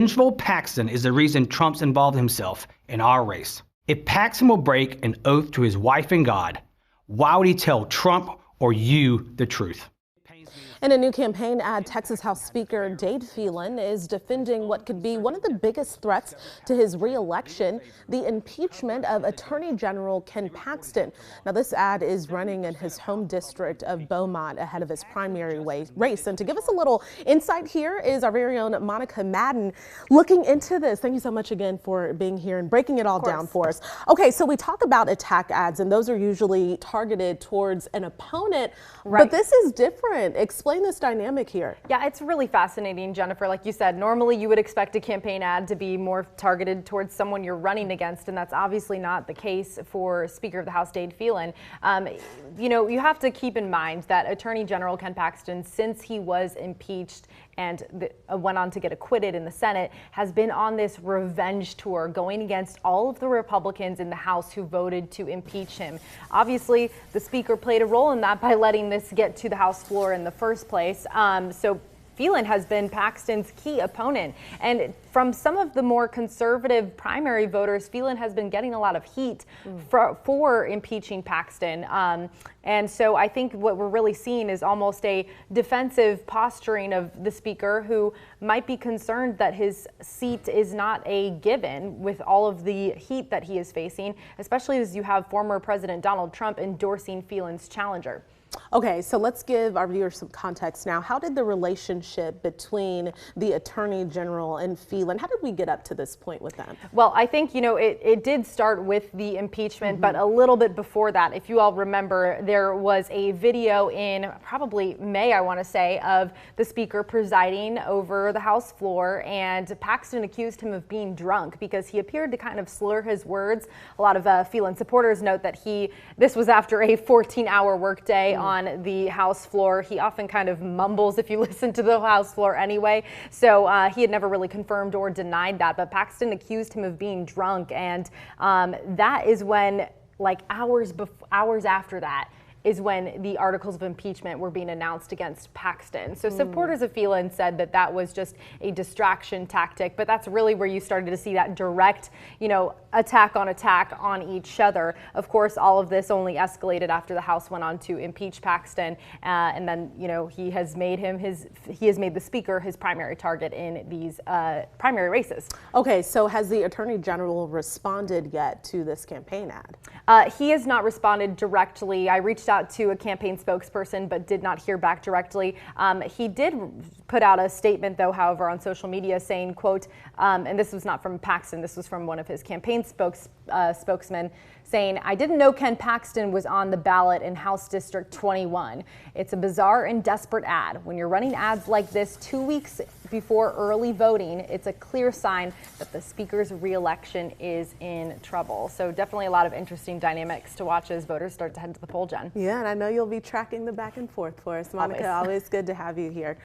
General Paxton is the reason Trump's involved himself in our race. If Paxton will break an oath to his wife and God, why would he tell Trump or you the truth? In a new campaign ad, Texas House Speaker Dade Phelan is defending what could be one of the biggest threats to his re-election, the impeachment of Attorney General Ken Paxton. Now, this ad is running in his home district of R-Beaumont ahead of his primary race. And to give us a little insight here is our very own Monica Madden looking into this. Thank you so much again for being here and breaking it all down for us. Okay, so we talk about attack ads, and those are usually targeted towards an opponent, but this is different. Explain this dynamic here. Yeah, it's really fascinating, Jennifer. Like you said, normally you would expect a campaign ad to be more targeted towards someone you're running against, and that's obviously not the case for Speaker of the House Dade Phelan. You know, you have to keep in mind that Attorney General Ken Paxton, since he was impeached and went on to get acquitted in the Senate, has been on this revenge tour going against all of the Republicans in the House who voted to impeach him. Obviously, the Speaker played a role in that by letting this get to the House floor in the first place. So Phelan has been Paxton's key opponent, and from some of the more conservative primary voters, Phelan has been getting a lot of heat for impeaching Paxton. And so I think what we're really seeing is almost a defensive posturing of the Speaker, who might be concerned that his seat is not a given with all of the heat that he is facing, especially as you have former President Donald Trump endorsing Phelan's challenger. Okay, so let's give our viewers some context now. How did the relationship between the Attorney General and Phelan, how did we get up to this point with them? Well, I think, you know, it did start with the impeachment, but a little bit before that, if you all remember, there was a video in probably May, I want to say, of the Speaker presiding over the House floor, and Paxton accused him of being drunk because he appeared to kind of slur his words. A lot of Phelan supporters note that this was after a 14-hour workday on the House floor. He often kind of mumbles if you listen to the House floor anyway. So he had never really confirmed or denied that, but Paxton accused him of being drunk. And that is when, like hours after that, is when the articles of impeachment were being announced against Paxton. So supporters of Phelan said that that was just a distraction tactic, but that's really where you started to see that direct, you know, attack on each other. Of course, all of this only escalated after the House went on to impeach Paxton, and then, you know, he has made the Speaker his primary target in these primary races. Okay, so has the Attorney General responded yet to this campaign ad? He has not responded directly. I reached out to a campaign spokesperson but did not hear back directly. He did put out a statement, though, however, on social media saying, quote, and this was not from Paxton, this was from one of his campaign spokesmen, saying, "I didn't know Ken Paxton was on the ballot in House District 21. It's a bizarre and desperate ad. When you're running ads like this 2 weeks before early voting, it's a clear sign that the Speaker's re-election is in trouble." So definitely a lot of interesting dynamics to watch as voters start to head to the poll, Jen. Yeah, and I know you'll be tracking the back and forth for us. Monica, always good to have you here.